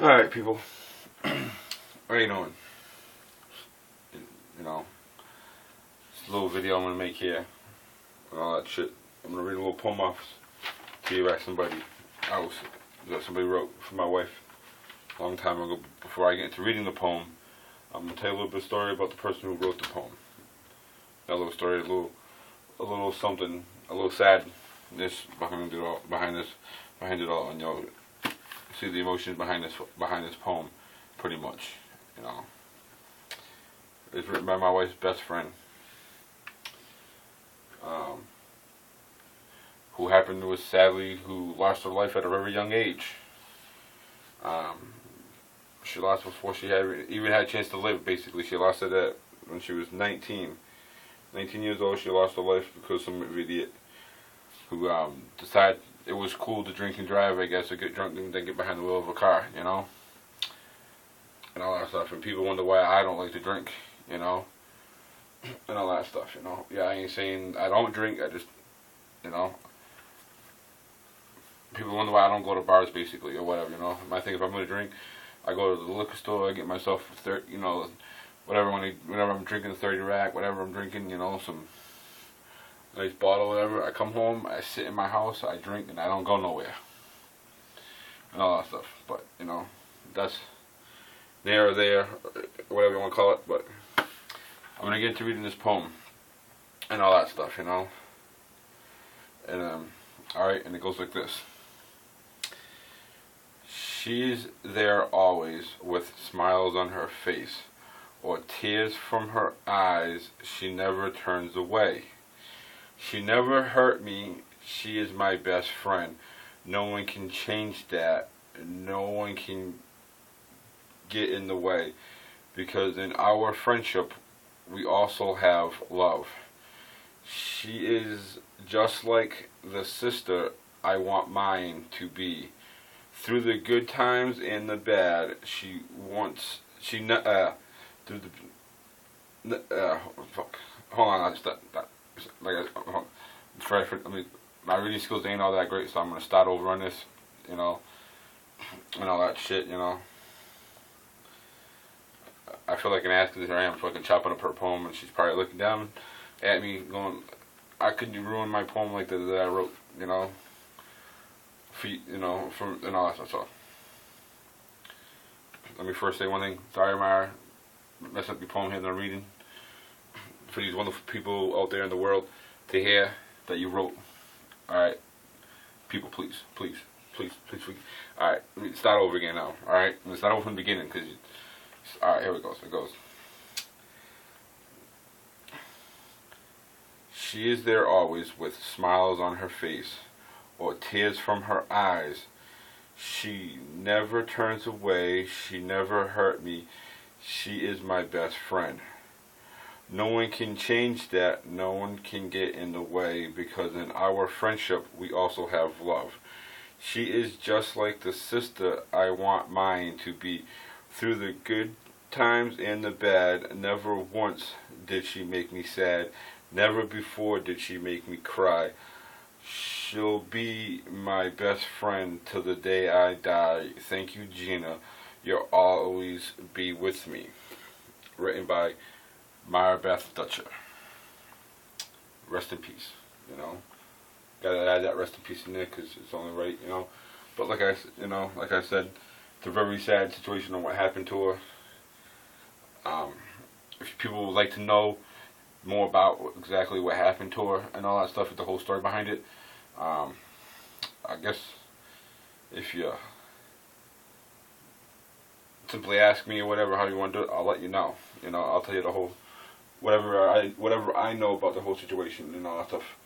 Alright, people. What are you doing? You know, this little video I'm gonna make here and all that shit. I'm gonna read a little poem off to you by somebody else that somebody wrote for my wife a long time ago. Before I get into reading the poem, I'm gonna tell you a little bit of story about the person who wrote the poem. A little story, a little something, a little sadness behind it all, behind it all, and you'll see the emotions behind this poem, pretty much. You know, it's written by my wife's best friend, who happened to us sadly, who lost her life at a very young age. She lost before she even had a chance to live. Basically, she lost it when she was 19. 19 years old, she lost her life because some idiot who decided it was cool to drink and drive, I guess, or get drunk and then get behind the wheel of a car, you know, and all that stuff. And people wonder why I don't like to drink, you know, and all that stuff, you know. Yeah, I ain't saying I don't drink, I just, you know, people wonder why I don't go to bars, basically, or whatever, you know. I think if I'm going to drink, I go to the liquor store, I get myself, you know, whatever, whenever I'm drinking a 30 rack, whatever I'm drinking, you know, some nice bottle, whatever. I come home, I sit in my house, I drink, and I don't go nowhere, and all that stuff. But you know, that's there or there, whatever you want to call it. But I'm gonna get into reading this poem and all that stuff, you know. And all right, and it goes like this. She's there always with smiles on her face or tears from her eyes. She never turns away. She never hurt me, she is my best friend. No one can change that. No one can get in the way. Because in our friendship, we also have love. She is just like the sister I want mine to be. Through the good times and the bad, hold on, I just, my reading skills ain't all that great, so I'm gonna start over on this, you know, and all that shit, you know. I feel like an ass because here I am fucking chopping up her poem, and she's probably looking down at me, going, "I couldn't ruin my poem like that I wrote, you know, and all that stuff." So, let me first say one thing. Sorry, Mara, mess up your poem here that I'm reading. For these wonderful people out there in the world to hear that you wrote. Alright? People, please. Alright, let me start over again now. Alright? Let me start over from the beginning. Alright, here it goes. She is there always with smiles on her face or tears from her eyes. She never turns away. She never hurt me. She is my best friend. No one can change that. No one can get in the way, because in our friendship we also have love. She is just like the sister I want mine to be. Through the good times and the bad, never once did she make me sad. Never before did she make me cry. She'll be my best friend till the day I die. Thank you, Gina. You'll always be with me. Written by Marabeth Dutcher. Rest in peace, you know. Gotta add that rest in peace in there because it's only right, you know. But like I said, it's a very sad situation on what happened to her. If people would like to know more about exactly what happened to her and all that stuff, the whole story behind it, I guess if you simply ask me or whatever how you want to do it, I'll let you know. You know, I'll tell you the whole whatever I know about the whole situation and all that stuff.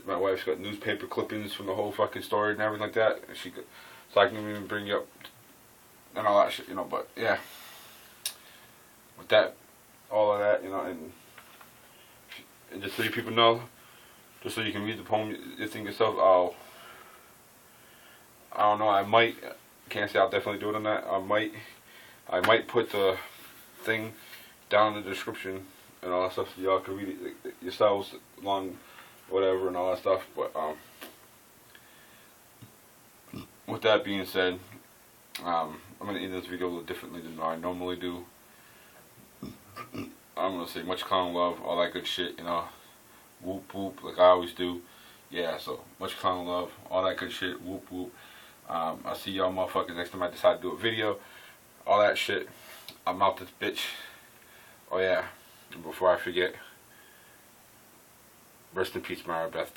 My wife's got newspaper clippings from the whole fucking story and everything like that. So I can even bring you up and all that shit, you know. But yeah, with that, all of that, you know, and just so you people know, just so you can read the poem, you think yourself, oh, I don't know, can't say I'll definitely do it on that. I might put the thing down in the description and all that stuff, so y'all can read it yourselves along, whatever, and all that stuff. But with that being said, I'm going to end this video a little differently than I normally do. I'm going to say much clown love, all that good shit, you know. Whoop whoop, like I always do. Yeah, so much clown love, all that good shit, whoop whoop. I'll see y'all motherfuckers next time I decide to do a video. All that shit. I'm out this bitch. Oh yeah, and before I forget, rest in peace, Marabeth.